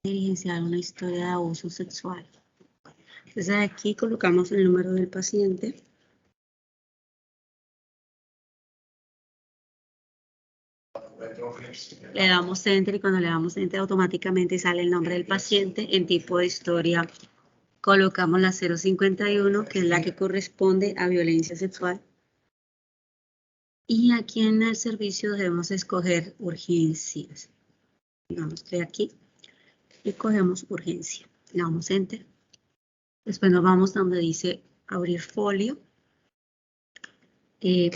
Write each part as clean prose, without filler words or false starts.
diligenciar una historia de abuso sexual. Entonces aquí colocamos el número del paciente. Le damos Enter y cuando le damos Enter automáticamente sale el nombre del paciente. En tipo de historia colocamos la 051, que es la que corresponde a violencia sexual. Y aquí en el servicio debemos escoger urgencias. Digamos que aquí y cogemos urgencia. Le damos Enter. Después nos vamos donde dice abrir folio.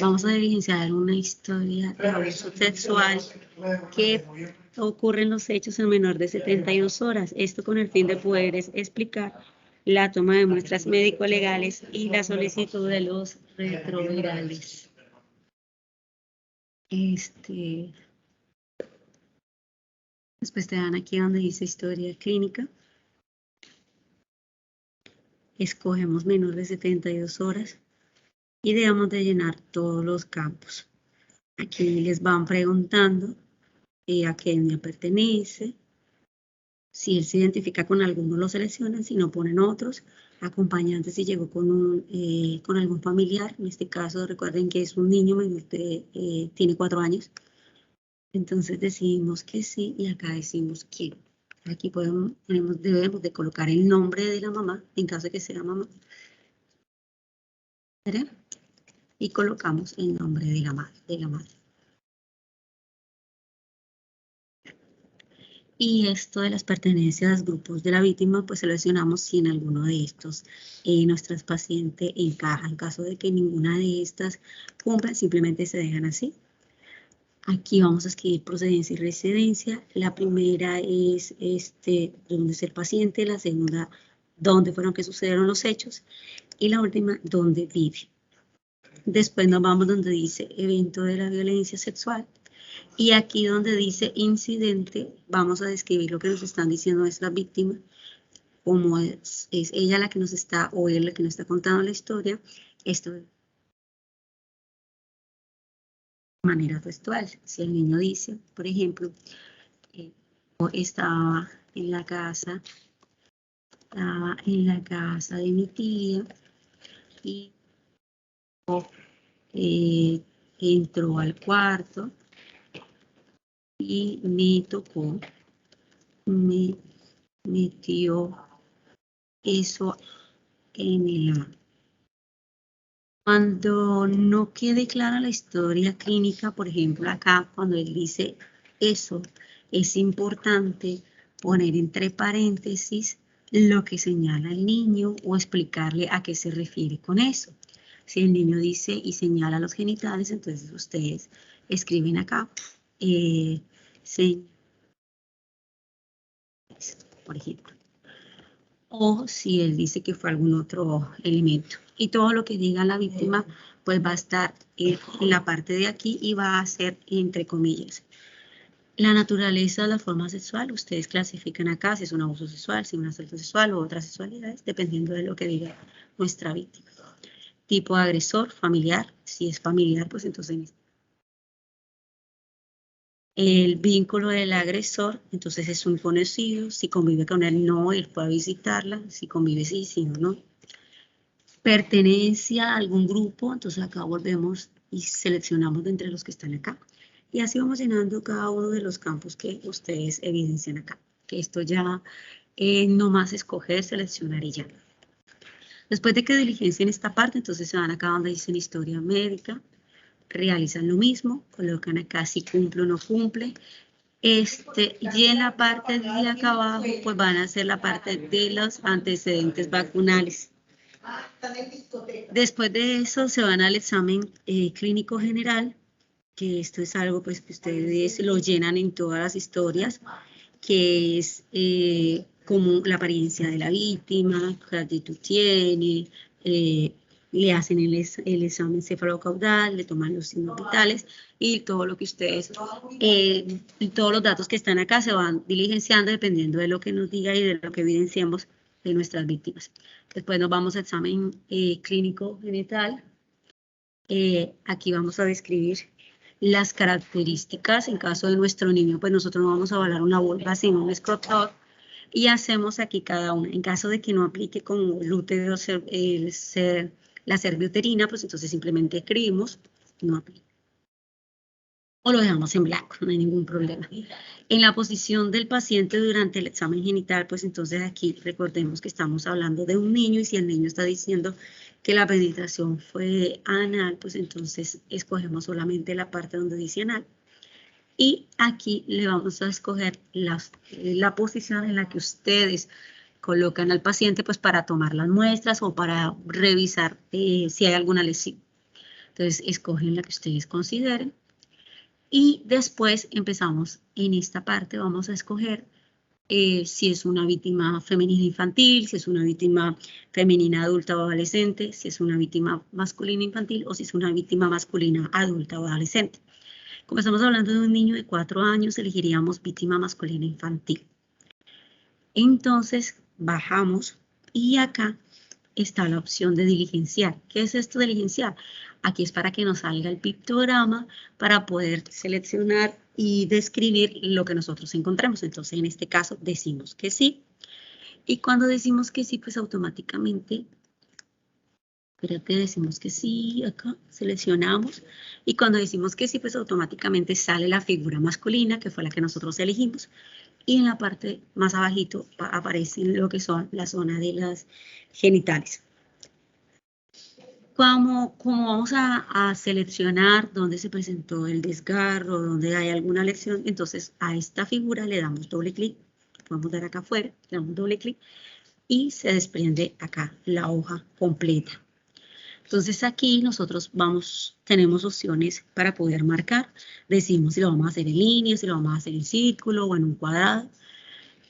Vamos a diligenciar una historia de abuso sexual que ocurren los hechos en menor de 72 horas. Esto con el fin de poder explicar la toma de muestras médico-legales y la solicitud de los retrovirales. Después te dan aquí donde dice historia clínica. Escogemos menor de 72 horas y debemos de llenar todos los campos. Aquí les van preguntando a qué etnia pertenece. Si él se identifica con alguno, lo seleccionan, si no ponen otros. Acompañantes si llegó con algún familiar. En este caso, recuerden que es un niño, tiene 4 años. Entonces decidimos que sí y acá decimos quién. Aquí debemos de colocar el nombre de la mamá, en caso de que sea mamá. Y colocamos el nombre de la madre. Y esto de las pertenencias, grupos de la víctima, pues seleccionamos si en alguno de estos nuestras pacientes encaja. En caso de que ninguna de estas cumpla, simplemente se dejan así. Aquí vamos a escribir procedencia y residencia. La primera es dónde es el paciente, la segunda, dónde fueron que sucedieron los hechos, y la última, dónde vive. Después nos vamos donde dice evento de la violencia sexual. Y aquí donde dice incidente, vamos a describir lo que nos están diciendo nuestras víctimas, como es ella la que nos está, o él la que nos está contando la historia, esto de manera textual. Si el niño dice, por ejemplo, estaba en la casa de mi tía y entró al cuarto y me tocó, me metió eso en el... Cuando no quede clara la historia clínica, por ejemplo, acá cuando él dice eso, es importante poner entre paréntesis lo que señala el niño o explicarle a qué se refiere con eso. Si el niño dice y señala los genitales, entonces ustedes escriben acá, por ejemplo. O si él dice que fue algún otro elemento. Y todo lo que diga la víctima, pues va a estar en la parte de aquí y va a ser entre comillas. La naturaleza de la forma sexual, ustedes clasifican acá si es un abuso sexual, si es un asalto sexual o otras sexualidades, dependiendo de lo que diga nuestra víctima. Tipo de agresor, familiar, si es familiar, pues entonces el vínculo del agresor, entonces es un conocido, si convive con él, no, él puede visitarla, si convive, sí, si no, no. Pertenencia a algún grupo, entonces acá volvemos y seleccionamos de entre los que están acá. Y así vamos llenando cada uno de los campos que ustedes evidencian acá. Que esto ya no más escoger, seleccionar y ya. Después de que diligencien esta parte, entonces se van acá donde dicen historia médica, realizan lo mismo, colocan acá si cumple o no cumple. Y en la parte de acá abajo, pues van a hacer la parte de los antecedentes vacunales. Después de eso se van al examen clínico general, que esto es algo pues que ustedes lo llenan en todas las historias, que es como la apariencia de la víctima, qué actitud tiene, le hacen el examen cefalocaudal, le toman los signos vitales y todo lo que ustedes, todos los datos que están acá se van diligenciando dependiendo de lo que nos diga y de lo que evidenciemos de nuestras víctimas. Después nos vamos al examen clínico genital. Aquí vamos a describir las características. En caso de nuestro niño, pues nosotros no vamos a avalar una vulva sino un escrotor. y hacemos aquí cada una. En caso de que no aplique como el útero, la cerviuterina, pues entonces simplemente escribimos, no aplica. O lo dejamos en blanco, no hay ningún problema. En la posición del paciente durante el examen genital, pues entonces aquí recordemos que estamos hablando de un niño y si el niño está diciendo que la penetración fue anal, pues entonces escogemos solamente la parte donde dice anal. Y aquí le vamos a escoger la posición en la que ustedes colocan al paciente pues para tomar las muestras o para revisar si hay alguna lesión. Entonces escogen la que ustedes consideren. Y después empezamos en esta parte, vamos a escoger si es una víctima femenina infantil, si es una víctima femenina adulta o adolescente, si es una víctima masculina infantil o si es una víctima masculina adulta o adolescente. Como estamos hablando de un niño de 4 años, elegiríamos víctima masculina infantil. Entonces bajamos y acá está la opción de diligenciar. ¿Qué es esto de diligenciar? Aquí es para que nos salga el pictograma para poder seleccionar y describir lo que nosotros encontramos. Entonces, en este caso, decimos que sí. Y cuando decimos que sí, pues automáticamente, espérate, decimos que sí, acá seleccionamos. Y cuando decimos que sí, pues automáticamente sale la figura masculina, que fue la que nosotros elegimos. Y en la parte más abajito aparecen lo que son la zona de las genitales. Como vamos a seleccionar dónde se presentó el desgarro, dónde hay alguna lesión, entonces a esta figura le damos doble clic, podemos dar acá afuera, le damos doble clic y se desprende acá la hoja completa. Entonces aquí nosotros tenemos opciones para poder marcar, decimos si lo vamos a hacer en línea, si lo vamos a hacer en círculo o en un cuadrado.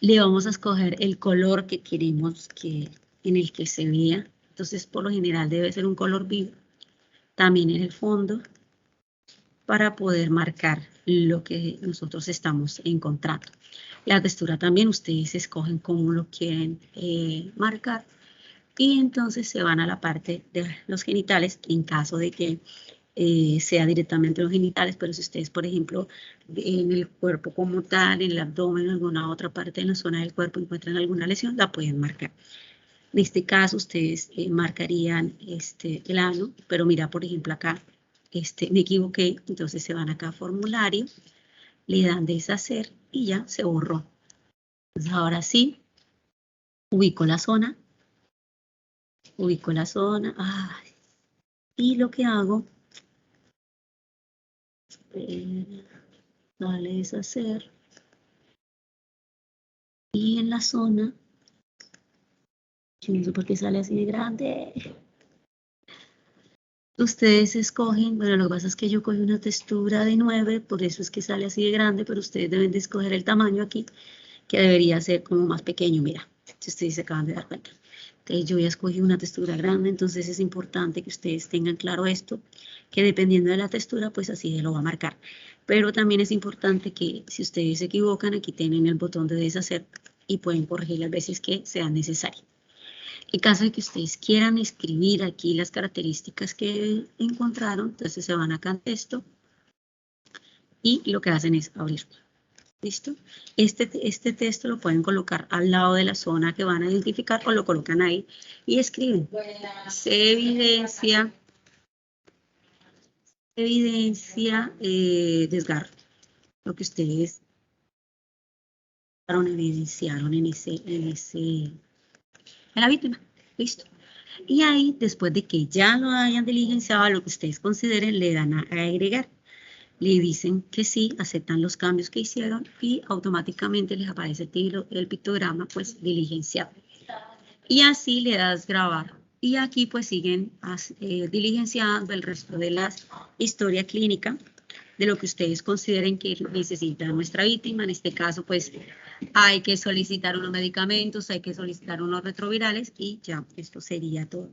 Le vamos a escoger el color que queremos en el que se vea. Entonces, por lo general debe ser un color vivo. También en el fondo, para poder marcar lo que nosotros estamos encontrando. La textura también, ustedes escogen cómo lo quieren marcar. Y entonces se van a la parte de los genitales, en caso de que sea directamente los genitales, pero si ustedes, por ejemplo, en el cuerpo como tal, en el abdomen, en alguna otra parte de la zona del cuerpo encuentran alguna lesión, la pueden marcar. En este caso, ustedes marcarían el ano, pero mira, por ejemplo, acá me equivoqué, entonces se van acá a formulario, le dan deshacer y ya se borró. Entonces ahora sí, ubico la zona, y lo que hago, dale deshacer, y en la zona, yo no sé por qué sale así de grande. Ustedes escogen, bueno, lo que pasa es que yo cogí una textura de 9, por eso es que sale así de grande, pero ustedes deben de escoger el tamaño aquí, que debería ser como más pequeño, mira, si ustedes se acaban de dar cuenta. Entonces yo ya escogí una textura grande, entonces es importante que ustedes tengan claro esto, que dependiendo de la textura, pues así lo va a marcar. Pero también es importante que si ustedes se equivocan, aquí tienen el botón de deshacer y pueden corregir las veces que sean necesarias. En caso de que ustedes quieran escribir aquí las características que encontraron, entonces se van acá en texto y lo que hacen es abrir. ¿Listo? Este texto lo pueden colocar al lado de la zona que van a identificar o lo colocan ahí y escriben. Se evidencia desgarro. Lo que ustedes evidenciaron en la víctima. ¿Listo? Y ahí, después de que ya lo hayan diligenciado, lo que ustedes consideren, le dan a agregar. Le dicen que sí, aceptan los cambios que hicieron y automáticamente les aparece el pictograma, pues, diligenciado. Y así le das grabar. Y aquí, pues, siguen diligenciando el resto de la historia clínica de lo que ustedes consideren que necesita nuestra víctima. En este caso, pues, hay que solicitar unos medicamentos, hay que solicitar unos retrovirales y ya, esto sería todo.